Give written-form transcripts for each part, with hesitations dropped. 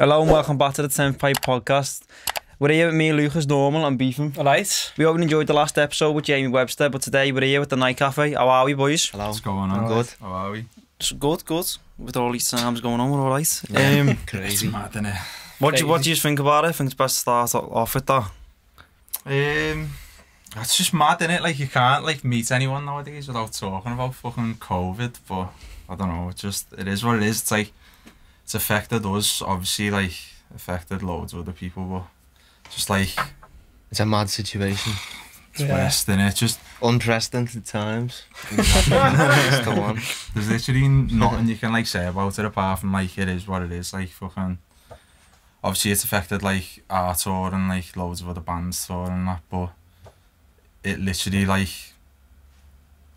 Hello and welcome back to the 10th Pipe Podcast. We're here with me, Lucas, normal, and Beefing. Alright. We hope you enjoyed the last episode with Jamie Webster, but today we're here with the Night Cafe. How are we, boys? Hello. What's going on? Good. How are we? Good. With all these times going on, we're alright. Crazy. It's mad, innit? What do you think about it? I think it's best to start off with that. It's just mad, innit? Like, you can't like meet anyone nowadays without talking about fucking COVID, but I don't know, it is what it is. It's like, it's affected us, obviously, like, affected loads of other people, but just like... It's a mad situation. It's worse, innit? Just... Unprecedented times. It's the one. There's literally nothing you can, like, say about it apart from, like, it is what it is, like, fucking... Obviously, it's affected, like, our tour and, like, loads of other bands tour and that, but it literally, like...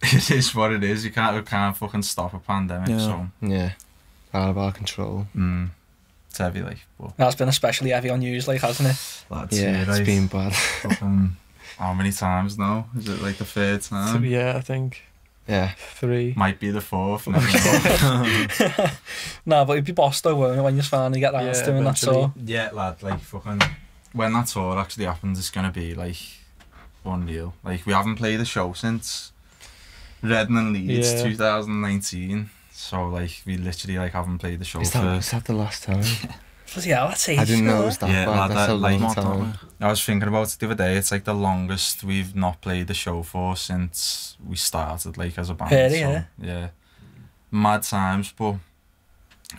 It is what it is. You can't fucking stop a pandemic, so... Yeah. Out of our control. It's heavy, like, but... That's been especially heavy on you, like, hasn't it? That's Yeah, it's been bad. Fucking... How many times now? Is it, like, the third time? Yeah, I think. Yeah. 3. Might be the fourth, never know. Nah, but you'd be bossed though, won't you, when you finally get round to doing that tour? Yeah, lad, like, fucking... When that tour actually happens, it's gonna be, like, unreal. Like, we haven't played a show since Reading and Leeds 2019. So, like, we literally, like, haven't played the show Is that the last time? Bloody hell, that's ages. I didn't know it was that Yeah, bad. lad, That's a like, long time. I was thinking about it the other day. It's like the longest we've not played the show for since we started, like, as a band. Really, yeah. Mad times, but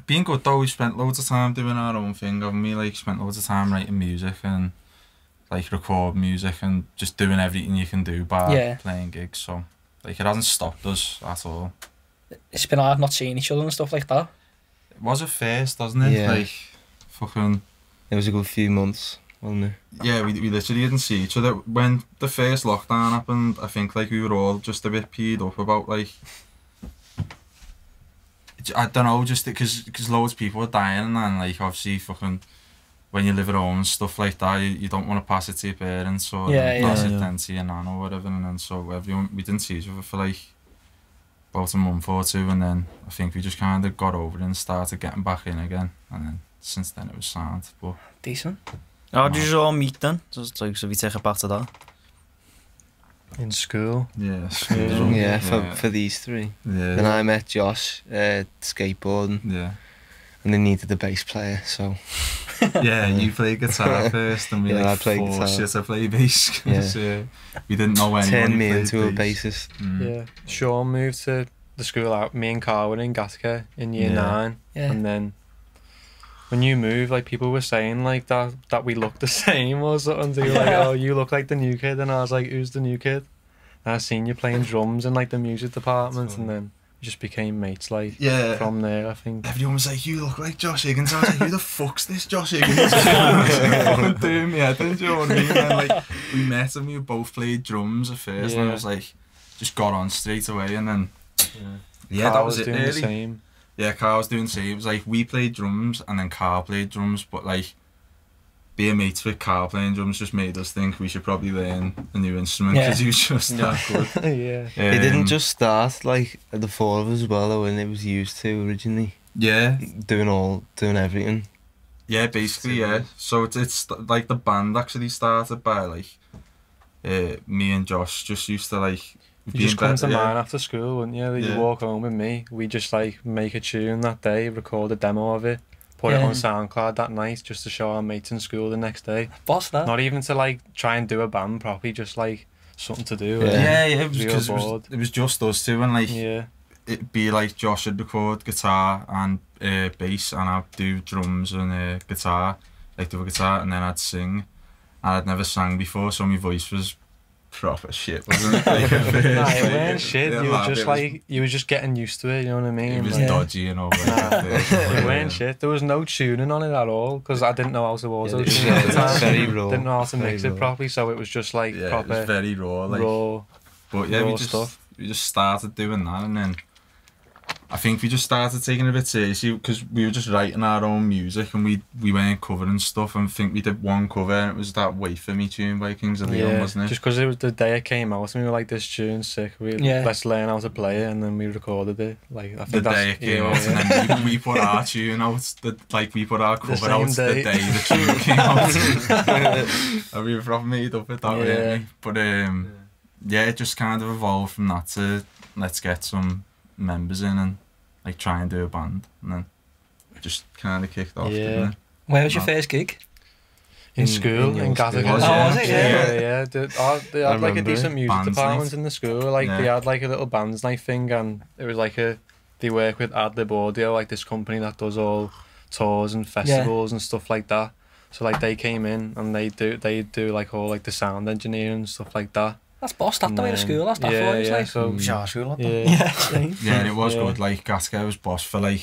been good though. We spent loads of time doing our own thing, haven't we? Like, spent loads of time writing music and, like, record music and just doing everything you can do by playing gigs. So, like, it hasn't stopped us at all. It's been hard not seeing each other and stuff like that. It was at first, wasn't it? Yeah. Like, fucking... It was a good few months, wasn't it? Yeah, we literally didn't see each other. When the first lockdown happened, I think, like, we were all just a bit peed up about, like... I don't know, just because loads of people were dying and, like, obviously, fucking... When you live at home and stuff like that, you don't want to pass it to your parents or pass it then to your nan or whatever, and then so we didn't see each other for, like, about a month or two, and then I think we just kind of got over it and started getting back in again, and then since then it was sound. But Decent. How did you all meet then? Just like, so we take it back to that. In school. yeah, Yeah, for these three. yeah, Then I met Josh skateboarding, yeah. and they needed a bass player, so... Yeah, you played guitar first, and we I like played forced guitar. you to play bass. 'Cause, we didn't know anyone. Turned who me played into a bass. bassist. Yeah. Sean moved to the school out. Me and Carl were in Gattaca in year 9. Yeah. And then when you moved, like, people were saying, like, that we looked the same or something. They were like, oh, you look like the new kid. And I was like, who's the new kid? And I seen you playing drums in, like, the music department, and then we just became mates, like, from there, I think. Everyone was like, you look like Josh Higgins. I was like, who the fuck's this Josh Higgins? Fucking doing me head in, do you know what I mean? And, like, we met and we both played drums at first, and I was like, just got on straight away, and then that Carl was it doing really. the same. Yeah, Carl was doing the same. It was like we played drums and then Carl played drums, but like being mates with Carl playing drums just made us think we should probably learn a new instrument because he was just that good. Yeah. It didn't just start, like, the four of us as well, though, when it was used to originally. Yeah. Doing everything. Yeah, basically, yeah. So it's like the band actually started by, like, me and Josh just used to, like... You just come to mine after school, wouldn't you? You walk home with me. We just, like, make a tune that day, record a demo of it, put it on SoundCloud that night just to show our mates in school the next day. Boss that. Not even to, like, try and do a band properly, just, like, something to do. Yeah, it was We were because bored. it was just us two, and, like, it'd be like Josh would record guitar and bass, and I'd do drums and guitar, like do a guitar, and then I'd sing. And I'd never sang before, so my voice was proper shit, wasn't it? Like, Nah, it weren't shit. You were just like, you were just getting used to it. You know what I mean? It was like, dodgy and all. it weren't shit. There was no tuning on it at all because I didn't know how to auto tune at the It's time. very raw. Didn't know how to mix Very it raw. properly, so it was just like Yeah, proper it was very raw. Like, raw. but yeah, raw we stuff. just started doing that, and then I think we just started taking it a bit seriously because we were just writing our own music and we weren't covering stuff. And I think we did one cover and it was that Wait For Me tune by Kings of Leon, wasn't it? Just because it was the day it came out and we were like, this tune's sick, let's learn how to play it, and then we recorded it. Like, I think the day it came out, and then we put our tune out, we put our cover out the day the tune came out. And we were probably made up with that, weren't we? But it just kind of evolved from that to let's get some members in and like try and do a band, and then just kind of kicked off. Didn't it? Where was your first gig? In school, in Gathergate. Oh, was it? Yeah. They had like a decent music department in the school. Like they had like a little bands night thing, and it was like they work with Adlib Audio, like this company that does all tours and festivals and stuff like that. So like they came in and they do like all like the sound engineering and stuff like that. That's boss, that the way to school, that's that for you, like. So school, and it was good, like Gasca was boss for like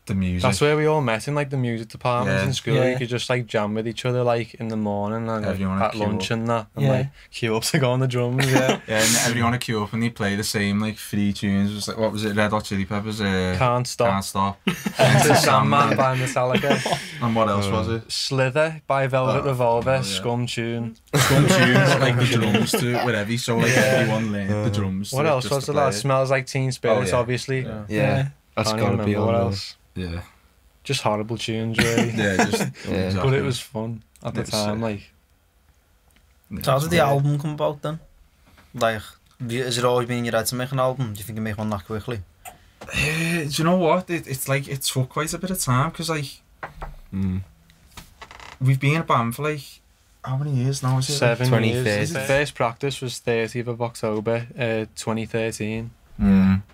the music. That's where we all met, in like the music departments in school. You could just like jam with each other like in the morning and like, at lunch and that, and like queue up to go on the drums. And everyone would queue up and they play the same like 3 tunes. It was like, what was it, Red Hot Chili Peppers? Can't Stop. Enter Sandman by Metallica. And what else was it? Slither by Velvet Revolver. Scum tune. Like the drums to it, whatever. So like everyone learned the drums. What else was it? Smells Like Teen Spirits, obviously. That's gotta be on. What else? Yeah. Just horrible tunes, really. Exactly. But it was fun at the time, like. So how did the album come about then? Like, has it always been in your head to make an album? Do you think you make one that quickly? Do you know what? It's like, it took quite a bit of time, because like, we've been in a band for like, how many years now is it? 7 years. The first practice was 30th of October, 2013.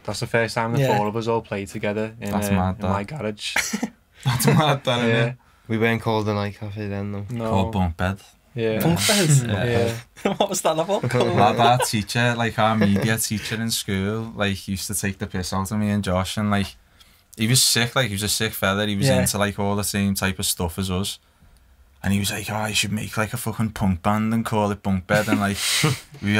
That's the first time the 4 of us all played together in my garage. That's mad, that, isn't it? We weren't called the Night Cafe then, though. No. Called Bunk Bed. Bunk Bed? What was that about? Our teacher, like our media teacher in school, like used to take the piss out of me and Josh, and like he was sick, like he was a sick fella. He was into like all the same type of stuff as us. And he was like, oh, you should make like a fucking punk band and call it Bunk Bed. And like, we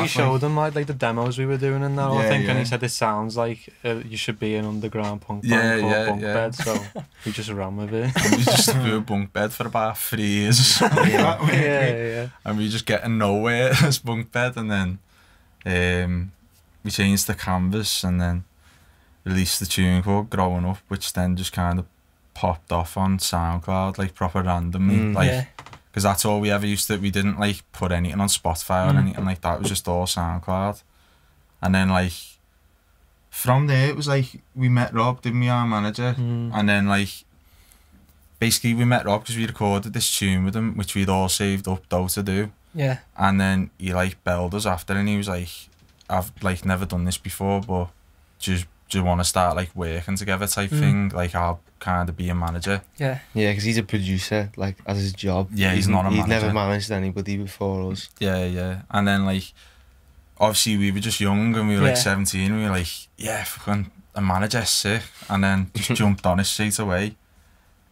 showed him like the demos we were doing and that, I think, and he said it sounds like you should be an underground punk band called Bunk Bed. So we just ran with it. And we just do Bunk Bed for about 3 years or something. And we just getting nowhere as Bunk Bed. And then we changed the canvas and then released the tune called Growing Up, which then just kind of popped off on SoundCloud like proper randomly, because that's all we ever used to. We didn't like put anything on Spotify or anything like that. It was just all SoundCloud. And then like from there it was like we met Rob, didn't we, our manager? And then like basically we met Rob because we recorded this tune with him, which we'd all saved up though to do. And then he like belled us after and he was like, I've like never done this before, but just want to start like working together type thing. Like I'll kind of be a manager. Because he's a producer, like as his job. He's not a manager. He'd never managed anybody before us. And then like obviously we were just young and we were like 17 and we were like, fucking a manager's sick, and then just jumped on it straight away.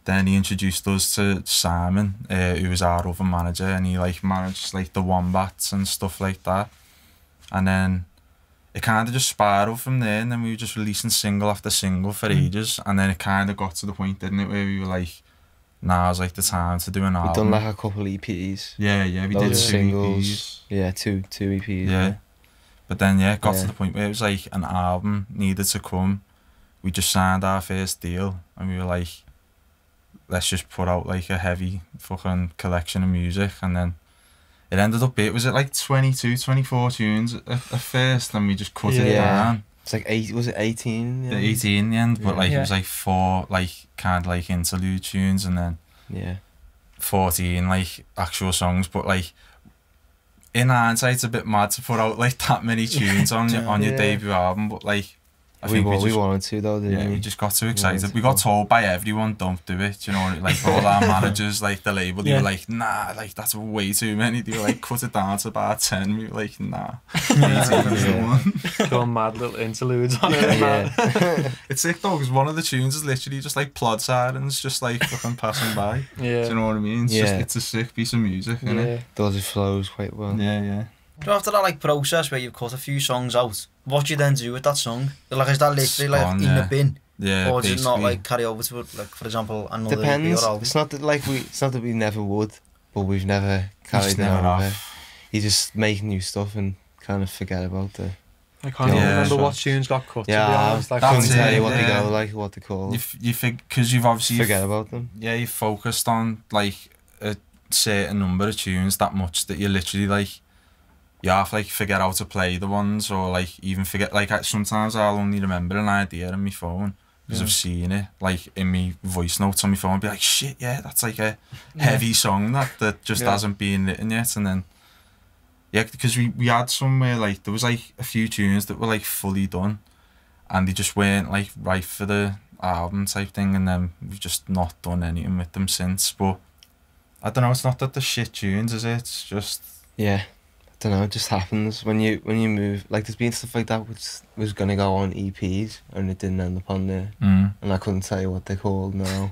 Then he introduced us to Simon, who was our other manager, and he like managed like the Wombats and stuff like that. And then it kind of just spiraled from there, and then we were just releasing single after single for ages, and then it kind of got to the point, didn't it, where we were like, now's like the time to do an album. We've done like a couple EPs. We did singles. EPs. two EPs. But then it got to the point where it was like an album needed to come. We just signed our first deal, and we were like, let's just put out like a heavy fucking collection of music, and then it ended up, was it like 22, 24 tunes at first, and we just cut it down. It's like 18? 18 in the end, but like it was like 4 like kind of like interlude tunes, and then 14 like actual songs. But like in hindsight, it's a bit mad to put out like that many tunes on your debut album, but like I think we wanted to though, didn't we? We just got too excited. We got told by everyone, don't do it, you know, like all our managers, like the label, they were like, nah, like that's way too many. They were like, cut it down to about 10. We were like, nah. Got mad little interludes on it. It's sick though, because one of the tunes is literally just like plod sirens, just like fucking passing by. Do you know what I mean? It's just, it's a sick piece of music, isn't it? Does it flows quite well. So after that like process where you've cut a few songs out, what do you then do with that song? Like is that literally like Gone, in the yeah. bin? Yeah, Or does it not basically. like carry over to like for example another EP Depends. or album? It's not that it's not that we never would, but we've never Just carried it never over. have. You just make new stuff and kind of forget about it. I can't even Yeah, remember sure. what tunes got cut, to be Yeah, honest. Like, That's couldn't tell it, you what they yeah. go like, what they call. You because you've obviously Forget about them. yeah, you focused on like a certain number of tunes that much that you literally like you have to like forget how to play the ones, or like even forget like sometimes I'll only remember an idea on my phone because I've seen it like in my voice notes on my phone and be like, shit, yeah, that's like a heavy song that just hasn't been written yet. And then yeah, because we had somewhere like there was like a few tunes that were like fully done and they just weren't like right for the album type thing, and then we've just not done anything with them since. But I don't know, it's not that the shit tunes, is it? It's just Yeah, I don't know. It just happens when you move. Like there's been stuff like that which was gonna go on EPs and it didn't end up on there, and I couldn't tell you what they're called now.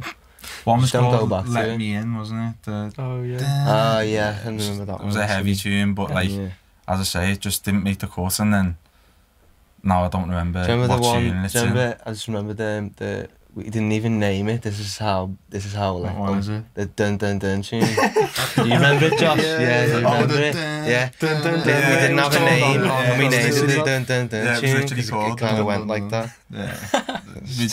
one was Just don't go called back to Let it. Me In, wasn't it? oh, yeah. Ah, yeah, I remember that It was one, a heavy actually. tune, but like Yeah. as I say, it just didn't make the cut. And then now I don't remember, Do you remember what the one? tune it's Do you remember? I just remember the we didn't even name it. This is how. in. Like, What is it? the dun dun dun tune. Do you remember it, Josh? Yeah, you remember it? Yeah. We didn't have a name, and we named it the dun dun dun Yeah, it was tune literally because called it kind the of dun went dun like dun. that.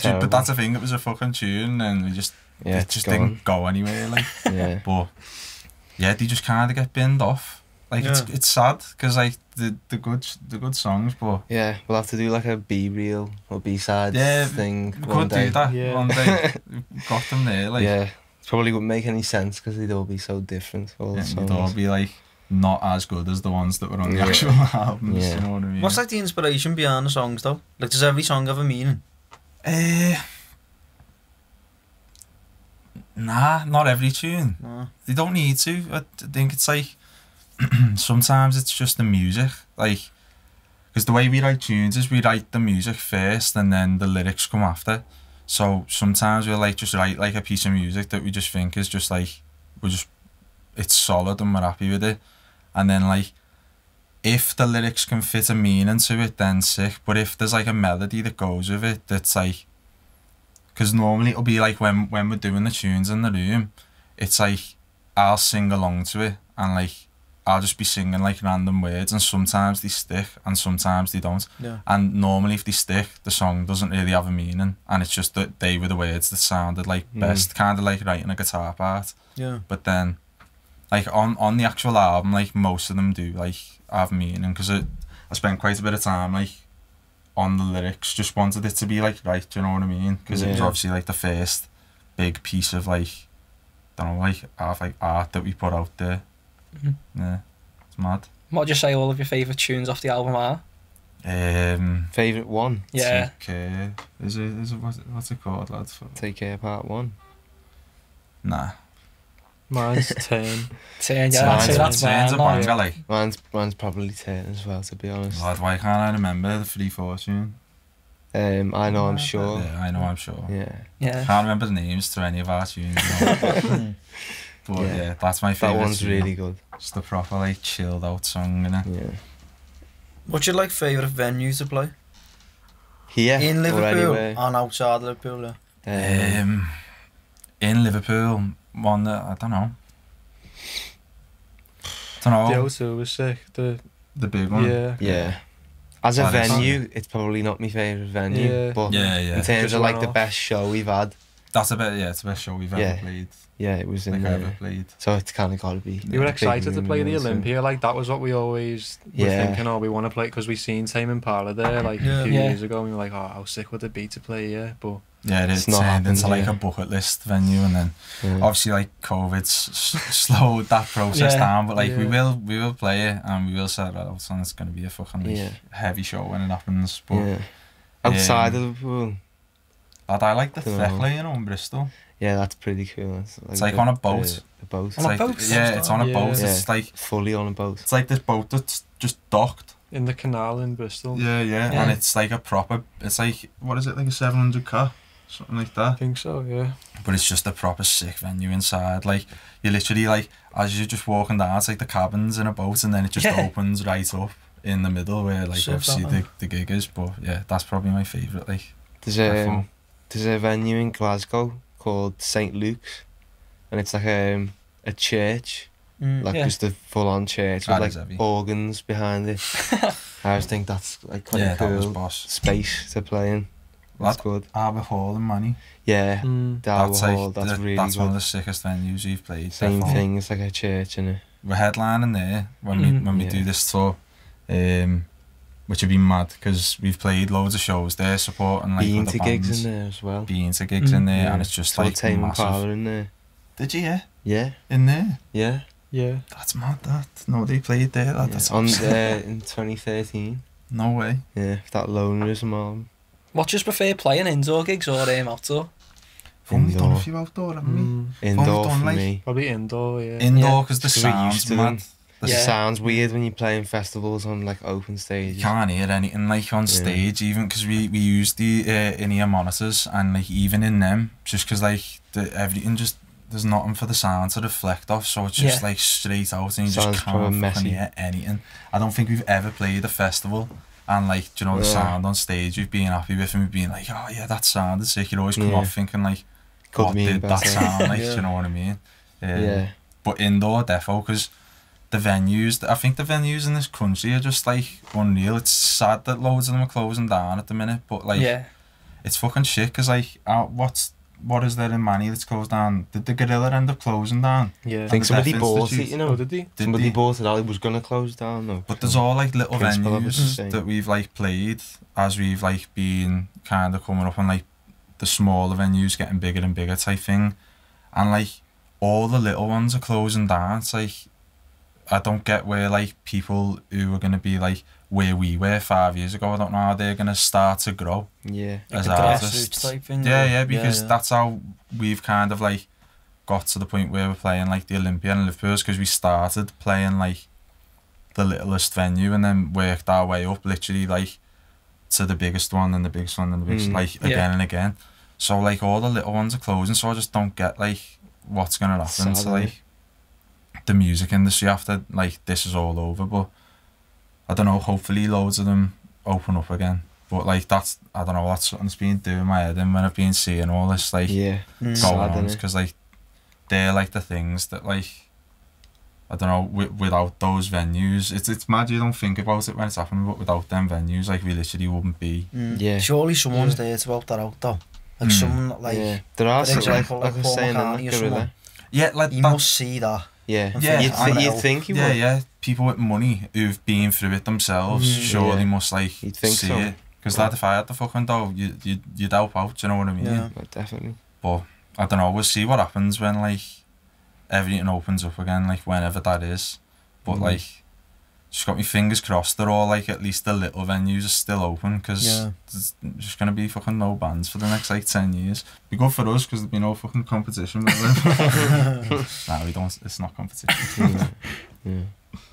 Yeah. But that's the thing, it was a fucking tune and we just Yeah, it just didn't go anywhere. Like, Yeah. but yeah, they just kind of get binned off. Like it's sad because like the good songs, but Yeah, we'll have to do like a B reel or B side thing we one could day. do that Yeah. one day. We've got them there, like Yeah, it probably wouldn't make any sense because they'd all be so different. All the they'd all songs. be like not as good as the ones that were on the Yeah. actual albums. Yeah. You know what I mean? What's like the inspiration behind the songs though? Like does every song have a meaning? Nah, not every tune. No. They don't need to. I think it's like sometimes it's just the music, like because the way we write tunes is we write the music first and then the lyrics come after. So sometimes we'll like just write like a piece of music that we just think is just like it's solid and we're happy with it, and then like if the lyrics can fit a meaning to it, then sick. But if there's like a melody that goes with it, that's like, because normally it'll be like when we're doing the tunes in the room, it's like I'll sing along to it and like I'll just be singing like random words, and sometimes they stick and sometimes they don't. Yeah. And normally if they stick, the song doesn't really have a meaning and it's just that they were the words that sounded like best, kind of like writing a guitar part. Yeah. But then like on the actual album, like most of them do like have meaning, because I spent quite a bit of time like on the lyrics, just wanted it to be like right, do you know what I mean? Because it was obviously like the first big piece of like, I don't know, like art that we put out there. Yeah, it's mad. What would you say all of your favourite tunes off the album are? Favourite one? Yeah. Is it what's it called, lads? Take Care Part 1. Nah. Mine's 10. 10, yeah, that's it, that's Turn's a mine. banger, like. Mine's probably 10 as well, to be honest. Lad, why can't I remember the 3/4 tune? I know, I'm sure. Yeah, I know, I'm sure. Yeah. Yeah. Can't remember the names to any of our tunes. But yeah, that's my favourite. That one's tune. really good. It's the proper like chilled out song, innit? Yeah. What's your like favourite venue to play? Here In or Liverpool anywhere. and outside of Liverpool? Yeah. In Liverpool, one that I don't know. The O2 was sick. The big one. Yeah. As a That is- venue, it's probably not my favourite venue, Yeah. but Yeah, in yeah. terms Just of like one the off. best show we've had, That's it's the best show we've ever Yeah. played. yeah, it was in Like ever there. played. So it's kind of got to be. You were a big excited to room play and the all, so- Olympia, like that was what we always were Yeah. thinking, oh, we want to play, because we seen Tame Impala there like Yeah. a few Yeah. years ago, and we were like, oh, how sick would it be to play here? But Yeah, It's it's not turned happened, into like yeah. a bucket list venue, and then Yeah. obviously like COVID's slowed that process Yeah. down. But like we Yeah. will play it and we will sell it out, and it's gonna be a fucking like, Yeah. heavy show when it happens. But Yeah. Outside of Liverpool, lad, I like the Dunno. Theckley, you know, in Bristol. yeah, that's pretty cool. It's like the- on a boat. The boat. It's On a like, boat? yeah, it's on a Yeah. boat. Yeah. It's like Fully on a boat. it's like this boat that's just docked. in the canal in Bristol, Yeah, Yeah. and it's like a proper. It's like, what is it, like a 700 car? something like I that. think so, yeah. But it's just a proper sick venue inside. Like, you literally, like, as you're just walking down, it's like the cabins in a boat, and then it just opens right up in the middle where, like, Sick, obviously the gig is. But yeah, that's probably my favourite. Like, There's a venue in Glasgow called St Luke's, and it's like a church, like just a full-on church with like organs behind it. I just think that's like quite a cool space to play in. That's good. Albert Hall in Manny. Yeah, that's Hall, that's really that's good. one of the sickest venues we've played. Same thing, it's like a church, innit? We're headlining there when we do this tour, which would be mad because we've played loads of shows there, supporting like been other to bands. gigs in there as well. Been to gigs in there, and it's just so like Tame massive. Impala in there. Did you? Yeah. Yeah. In there. Yeah. Yeah. That's mad. That nobody played there. That's on there in 2013. No way. Yeah, that Lonerism album. What do you prefer, playing indoor gigs or outdoor? We've only done a few outdoor, haven't we? Indoor done, for like, me. Probably indoor, yeah. Indoor because the sound's mad. The sound's weird when you're playing festivals on like open stages. You can't hear anything like on stage, even because we use the in-ear monitors, and like even in them, just because like everything just, there's nothing for the sound to reflect off, so it's just like straight out, and you Sounds just can't fucking hear anything. I don't think we've ever played a festival and like, do you know, the sound on stage we've been happy with, and we've been like, oh yeah, that sounded sick. You always come off thinking like, what did that sound like? Do you know what I mean? But indoor defo, because the venues, I think the venues in this country are just like unreal. It's sad that loads of them are closing down at the minute, but like it's fucking shit, because like what is there in Manny that's closed down? Did the Gorilla end up closing down? Yeah, I think somebody bought it, you know. Did he? Somebody bought it out, it was going to close down though. But there's all like little venues that we've like played as we've like been kind of coming up, and like the smaller venues getting bigger and bigger type thing, and like all the little ones are closing down. It's like, I don't get where like people who are going to be like where we were 5 years ago, I don't know how they're going to start to grow as artists. Type thing, because that's how we've kind of like got to the point where we're playing like the Olympia and Liverpool, because we started playing like the littlest venue and then worked our way up literally like to the biggest one and the biggest one and the biggest, like again and again. So like all the little ones are closing, so I just don't get like what's going to happen to like the music industry after like this is all over. But I don't know, hopefully loads of them open up again. But like that's, I don't know, that's something's been doing my head in when I've been seeing all this like going on, because like they're like the things that like, I don't know, without those venues, it's mad you don't think about it when it's happening, but without them venues, like we literally wouldn't be. Surely someone's there to help that out though. Like someone like there are some, example, like I was saying in the Gorilla. Yeah, like you must see that. You'd think you would. People with money who've been through it themselves surely must like see it. Because like if I had the fucking dough, you'd help out, do you know what I mean? Yeah, definitely. But I don't know, we'll see what happens when like everything opens up again, like whenever that is. But like, just got my fingers crossed they're all like, at least the little venues are still open, because there's just going to be fucking no bands for the next like 10 years. Be good for us because there'll be no fucking competition with them. Nah, we don't, it's not competition. Do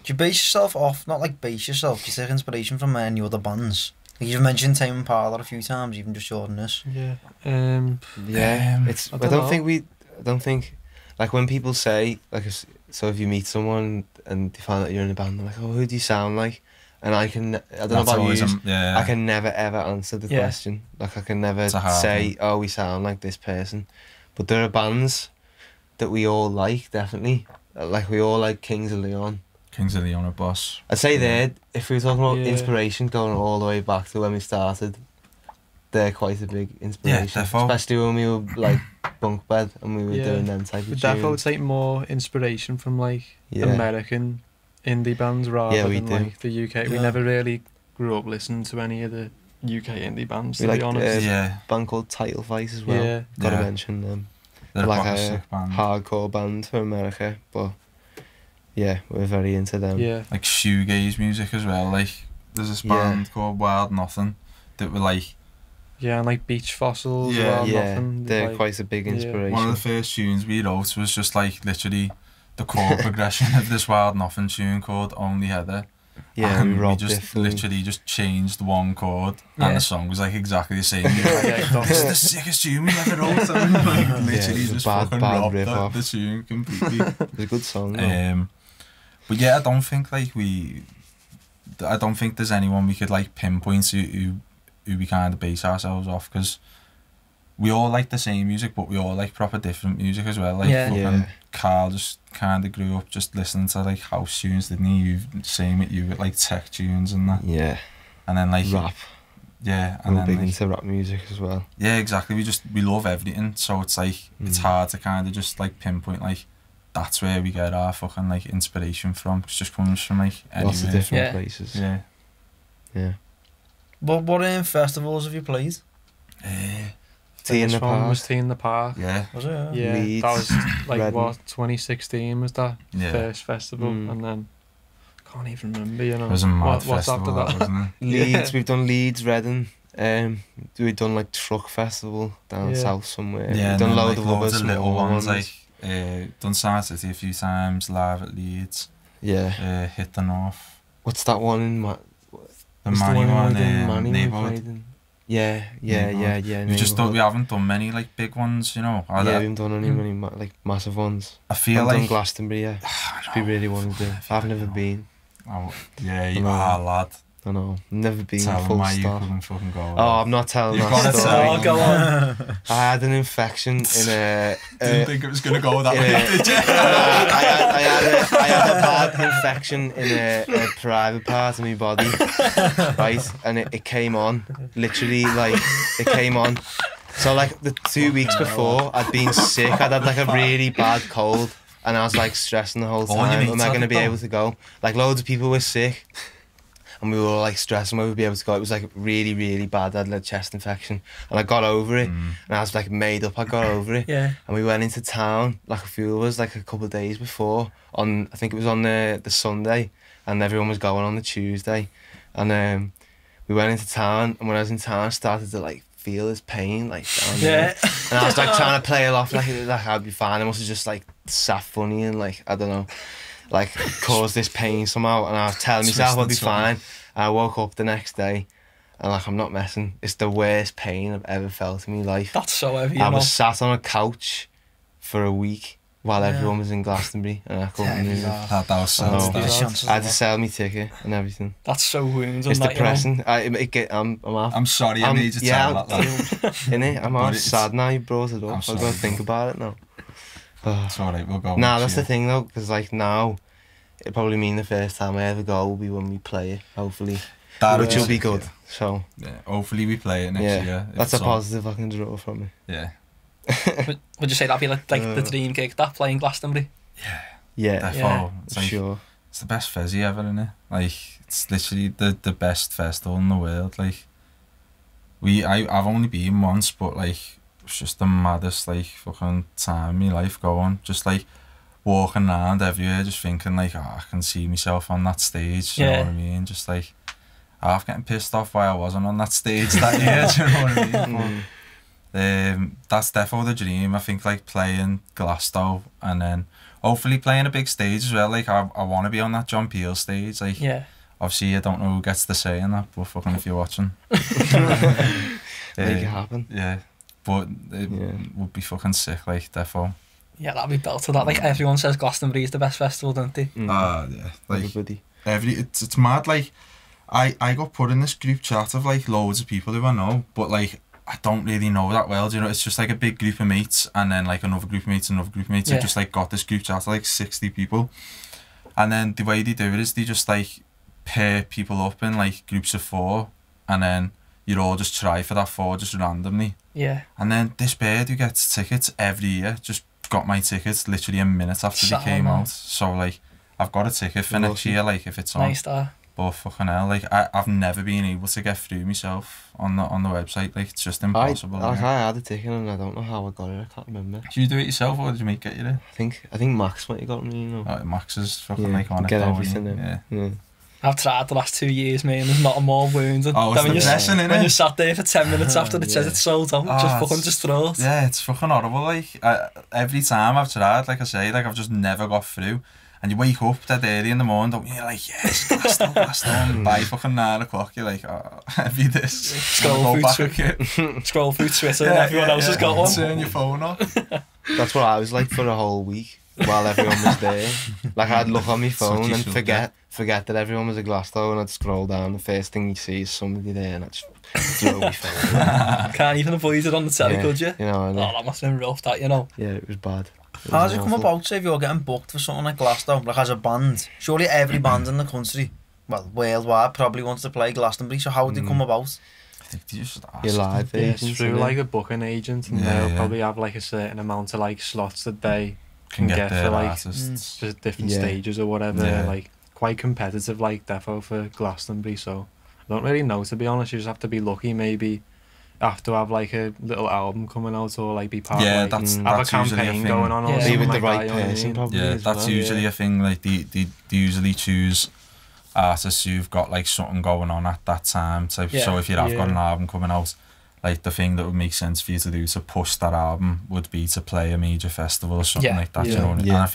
you base yourself off, not like base yourself, do you take inspiration from any other bands? Like you've mentioned Tame Impala a few times, even just shorting this. It's, I don't think, like when people say, like, so if you meet someone and they find out you're in a band, they're like, oh, who do you sound like? And I don't know about you, I can never ever answer the question. Like I can never say, oh, we sound like this person. But there are bands that we all like, definitely. Like we all like Kings of Leon. Kings of Leon are boss. I'd say if we were talking about inspiration going all the way back to when we started, they're quite a big inspiration. Especially when we were like bunk bed and we were doing them type of tunes. Defo would take more inspiration from like American indie bands rather than like the UK. We never really grew up listening to any of the UK indie bands, to be honest. A band called Title Fight as well. Gotta mention them. They're like a sick band. Hardcore band for America, but yeah, we're very into them. Like shoegaze music as well. Like there's this band called Wild Nothing that were like, and like Beach Fossils. Nothing, they're like, quite a big inspiration. One of the first tunes we wrote was just like literally the chord progression of this Wild Nothing tune called Only Heather, Yeah, and we robbed just it fully. literally just changed one chord, and the song was like exactly the same. This is the sickest tune we ever wrote. And like literally just fucking robbed the tune completely. It's a good song. Though. But yeah, I don't think there's anyone we could like pinpoint who we kind of base ourselves off, because we all like the same music, but we all like proper different music as well. Like Carl just kind of grew up just listening to like house tunes, didn't he? Same with you with like tech tunes and that. Yeah. And then like rap. Yeah, and then big like, into rap music as well. Yeah, exactly. We love everything, so it's like it's hard to kind of just like pinpoint like that's where we get our fucking like inspiration from. It just comes from like anywhere. Lots of different places. Yeah. What festivals have you played? Tea in the Park. Was Tea in the Park. Yeah. Was it? Yeah. Leeds, that was like Reading. what 2016 was that first festival, and then can't even remember. You know. It was a mad what's festival, after that? Wasn't it? Leeds. We've done Leeds, Reading. We've done like Truck Festival down south somewhere. Yeah, we've done loads of other little ones. like done South City a few times, live at Leeds. Yeah. Hit the North. What's that one in the Manny one? Neighbourhood. Yeah. We just we haven't done many like big ones, you know. We haven't done any like massive ones. I feel like done Glastonbury, yeah. Which we really want to do. I've never been. Oh, yeah, you are, lad. I know. Never been Tell full why stop. You couldn't fucking go. Oh, I'm not telling You've that got story. Oh, go on. I had an infection in a... Didn't think it was going to go that way, did you? I had a bad infection in a private part of my body, right? And it came on, literally, like, it came on. So, like, the 2 weeks before, I'd been sick. I'd had, like, a really bad cold. And I was, like, stressing the whole time. Am I going to be able to go? Like, loads of people were sick. And we were all like stressing whether we'd be able to go. It was like really, really bad. I had like chest infection, and I got over it. And I was like made up. I got over it. Yeah. And we went into town, like a few of us, like a couple of days before. I think it was on the Sunday, and everyone was going on the Tuesday. And we went into town, and when I was in town, I started to like feel this pain like down there. And I was like trying to play it off like I'd be fine. I must have just like sat funny and like I don't know, like caused this pain somehow. And I was telling myself I'd be fine. I woke up the next day and like I'm not messing, it's the worst pain I've ever felt in my life. That's so heavy. I was sat on a couch for a week while everyone was in Glastonbury and I couldn't move. That was so I had to sell my ticket and everything. That's so wounding. It's depressing. I'm sorry I made you tell that. Innit? I'm sad now you brought it up. I've got to think about it now. It's alright, we'll go. Nah, that's the thing though, because like now it'll probably mean the first time I ever go will be when we play it, hopefully. Which will be good. Yeah. So yeah, hopefully we play it next year. That's a positive I can draw from it. Yeah. Would you say that'd be like the dream gig, that playing Glastonbury? Yeah. Defo. It's like, sure. It's the best fizzy ever, innit? Like it's literally the best festival in the world. Like I've only been once, but like it's just the maddest like fucking time in my life going. Just like walking around everywhere, just thinking like, I can see myself on that stage. You know what I mean? Just like half getting pissed off why I wasn't on that stage that year. Do you know what I mean? That's definitely the dream. I think like playing Glasgow and then hopefully playing a big stage as well. Like I want to be on that John Peel stage. Like obviously I don't know who gets to say in that, but fucking if you're watching, make it happen. Yeah, but it would be fucking sick. Like defo. Yeah, that'd be built to that. Like everyone says Glastonbury is the best festival, don't they? Yeah. Like everybody. It's mad. Like I got put in this group chat of like loads of people who I know, but like I don't really know that well. Do you know? It's just like a big group of mates, and then like another group of mates, and another group of mates. I just like got this group chat of like 60 people, and then the way they do it is they just like pair people up in like groups of 4, and then you'd all just try for that 4 just randomly. Yeah. And then this bird who gets tickets every year just got my tickets literally a minute after they came out. So like I've got a ticket for next year, like if it's on. Nice that. But fucking hell, like I've never been able to get through myself on the website. Like it's just impossible. I had a ticket and I don't know how I got it. I can't remember. Did you do it yourself or did your mate get you there? I think Max might have got me. You know. Max is fucking like on get it. Everything in. Yeah. I've tried the last 2 years, mate, and there's not a more wounded. Oh, it's depressing, innit? When you sat there for 10 minutes after it says it's sold out, just fucking distraught. Yeah, it's fucking horrible. Like every time I've tried, like I say, like I've just never got through. And you wake up that early in the morning, and you're like, yes, Glasgow, and by fucking 9 o'clock, you're like, oh, heavy this. Scroll through Twitter and everyone else has got one. Turn your phone off. That's what I was like for a whole week while everyone was there. Like, I'd look on my phone and forget that everyone was at Glasgow, and I'd scroll down. The first thing you see is somebody there, and I'd just throw my phone. Can't even avoid it on the telly, could you? You know, that must have been rough, that, you know. Yeah, it was bad. How does it come about, say, if you're getting booked for something like Glasgow, like as a band? Surely every band in the country, well, worldwide, probably wants to play Glastonbury, so how would it come about? I think they just ask. Your live agents, through like a booking agent, and they'll probably have like a certain amount of like slots that they can get for like artists. just different stages or whatever. Like quite competitive, like defo for Glastonbury. So I don't really know, to be honest. You just have to be lucky, maybe. Have to have like a little album coming out, or like be part of like, have a campaign going on, or be with the like right that, person, probably. Yeah, that's usually a thing. Like they usually choose artists who've got like something going on at that time. So if you have got an album coming out, like the thing that would make sense for you to do to push that album would be to play a major festival or something like that. You know what I mean? And I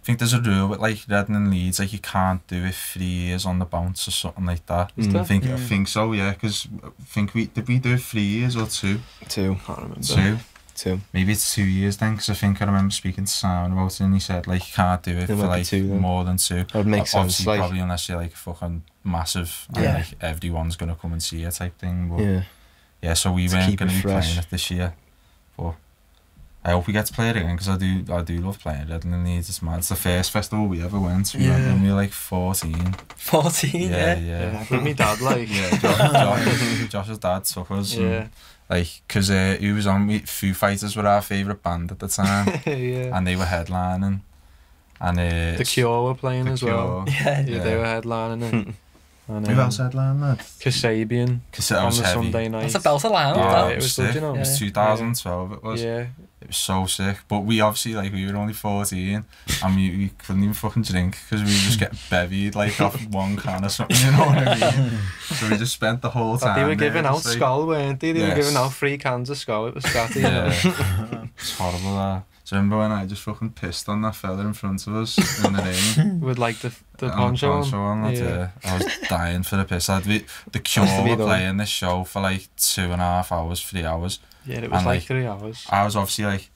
think there's a rule with like Reading and Leeds, like you can't do it 3 years on the bounce or something like that. I think so, yeah, because I think we do it 3 years or 2? 2. Can't remember. 2. Maybe it's 2 years then, because I think I remember speaking to Simon about it, and he said like you can't do it for like 2, more than 2. That would make sense. Obviously, like, probably unless you're like fucking massive and like everyone's gonna come and see you type thing. But yeah, so we weren't gonna be playing it this year, but I hope we get to play it again, because I do love playing Reading and Leeds. It's mad. It's the first festival we ever went. We went when we were like 14. 14, yeah. With me dad, like. Josh's dad took us. Yeah. Like, because he was on, Foo Fighters were our favourite band at the time. And they were headlining. And The Cure were playing as well. Yeah, they were headlining it. And, who else headlined that? Kasabian on the Sunday night. That's a belter line. Yeah, it was good, you know. It was 2012 it was. Yeah. It was so sick. But we obviously, like, we were only 14 and we couldn't even fucking drink, because we just get bevied, like, off one can or something, you know what I mean? So we just spent the whole time They were giving out like, Skull, weren't they? They were giving out 3 cans of Skull. It was scatty. It's horrible, that. Do you remember when I just fucking pissed on that fella in front of us in the rain? With like the poncho on? Yeah. I was dying for the piss. The Cure were playing this show for like 2.5 hours, 3 hours. Yeah, it was like 3 hours. I was obviously like,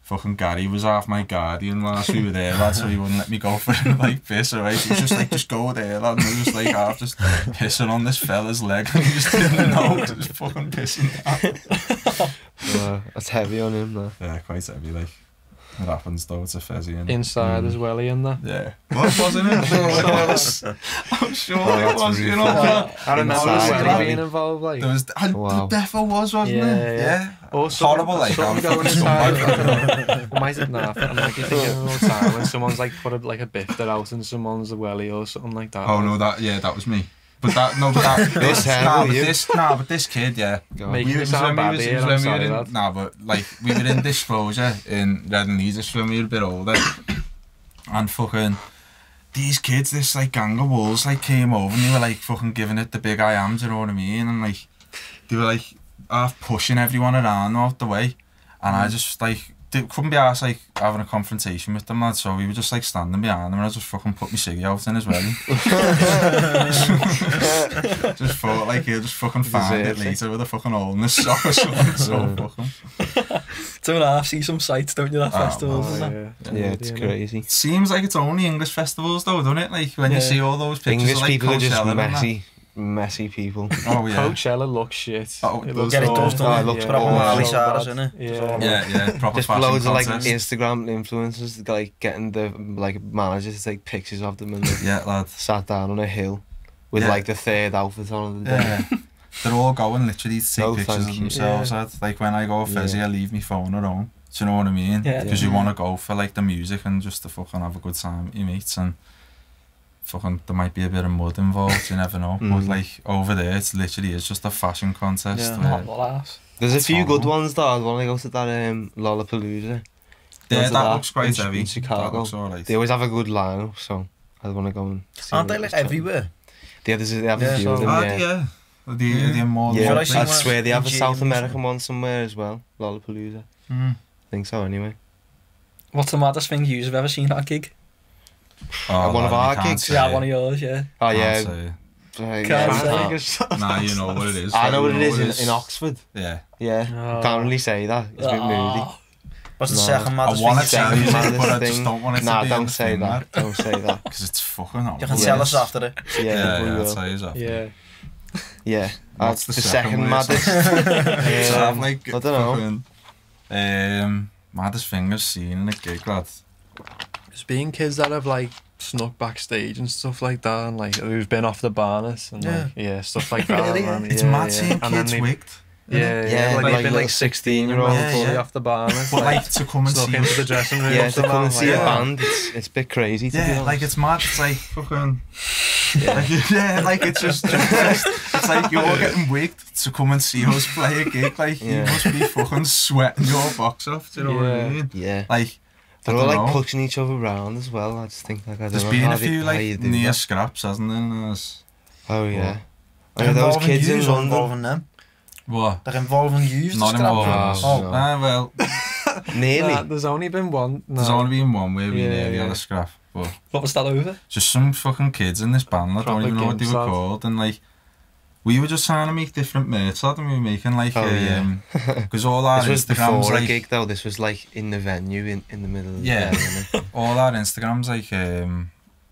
fucking Gary was half my guardian whilst we were there, lad, so he wouldn't let me go for like piss, alright? He was just like, just go there, lad, and I was just like half just pissing on this fella's leg, and he just didn't know, just fucking pissing down. That's heavy on him, though. Yeah, quite heavy, like. It happens though, it's a fezzy. Inside as well, in there. Yeah. Wasn't it? I'm sure it was, you know. I remember being involved, like. There was, the defo wasn't it? Yeah. Also, horrible, like, I'm going inside. Might have not. I'm like, you think all the time when someone's like put a bifter out in someone's welly or something like that. Oh no, that was me. But this kid, yeah. Making it sound bad here, I'm sorry, lad. Nah, but like, we were in Disclosure in Reading Leeds when we were a bit older, and fucking these kids, this like gang of wolves, like came over and they were like fucking giving it the big I am, do you know what I mean? And like, they were like half pushing everyone around out the way, and I just like couldn't be arsed like having a confrontation with them, lad, so we were just like standing behind them, and I just fucking put my ciggy out in his welly. Just thought like he'll just fucking find it later with a fucking hole in his sock or something. So fucking 2.5, see some sights, don't you, that festivals, isn't it? Yeah, it's crazy. It seems like it's only English festivals though, doesn't it? Like when you see all those pictures English of like people are just Coachella messy people. Oh yeah. Coachella looks shit. Oh, it looks it looks proper Miley Cyrus, innit? Yeah. Proper just fashion loads of like contest. Instagram influencers like getting the like managers to take pictures of them, and lad. Sat down on a hill with like the third outfit on. They're all going literally to take pictures of themselves. Lad. Like when I go a fezzy, I leave my phone at home. Do you know what I mean? Because you want to go for like the music and just to fucking have a good time with your mates, and fucking there might be a bit of mud involved, you never know. But like over there, it's literally just a fashion contest. There's a few good ones though. I want to go to that Lollapalooza. Yeah, that looks quite heavy. In Chicago. Right. They always have a good lineup, so I want to go and see. Aren't they like everywhere? They have a few of them, They're more. Yeah, I swear they have a South American one somewhere as well. Lollapalooza. I think so anyway. What's the maddest thing you've ever seen at a gig? One of our gigs. Yeah, one of yours, yeah. Oh yeah. Can't say. Nah, you know what it is. I know what it is in Oxford. Yeah. Yeah. Can't really say that. It's a bit moody. What's the second maddest I want to thing? tell you, but I just don't want it to be. Nah, don't say that. Don't say that. Because it's fucking awful. You can tell us after it. Yeah, we I'll will. tell you after. Yeah. Yeah. What's the second maddest? So I'm like, I don't know. Maddest thing I've seen in a gig, lad. There's been kids that have like snuck backstage and stuff like that, and like who's been off the barness and like, stuff like that. Really? Man. It's mad seeing kids wigged. Like they've been like 16-year-olds fully off the barness. But like to come and snuck see into the dressing room. Yeah, to come and see a like, band, it's a bit crazy to be honest. like it's mad. It's like fucking. Like it's just it's like you're getting wigged to come and see us play a gig. Like you must be fucking sweating your box off. Do you know what I mean? Yeah. Like they're all like pushing each other around as well. I just think like there's been a few like near scraps, hasn't there? Oh yeah. They're those kids in London. Involving them. What? They're involving you. Not involving us. Oh. Well. Nearly. There's only been one. No. There's only been one where we nearly had a scrap. But what was that over? Just some fucking kids in this band. I don't even know what they were called. And like, we were just trying to make different merch, lad, and we were making like, because all our this was Instagrams before like a gig though. This was like in the venue in the middle of the day. All our Instagrams like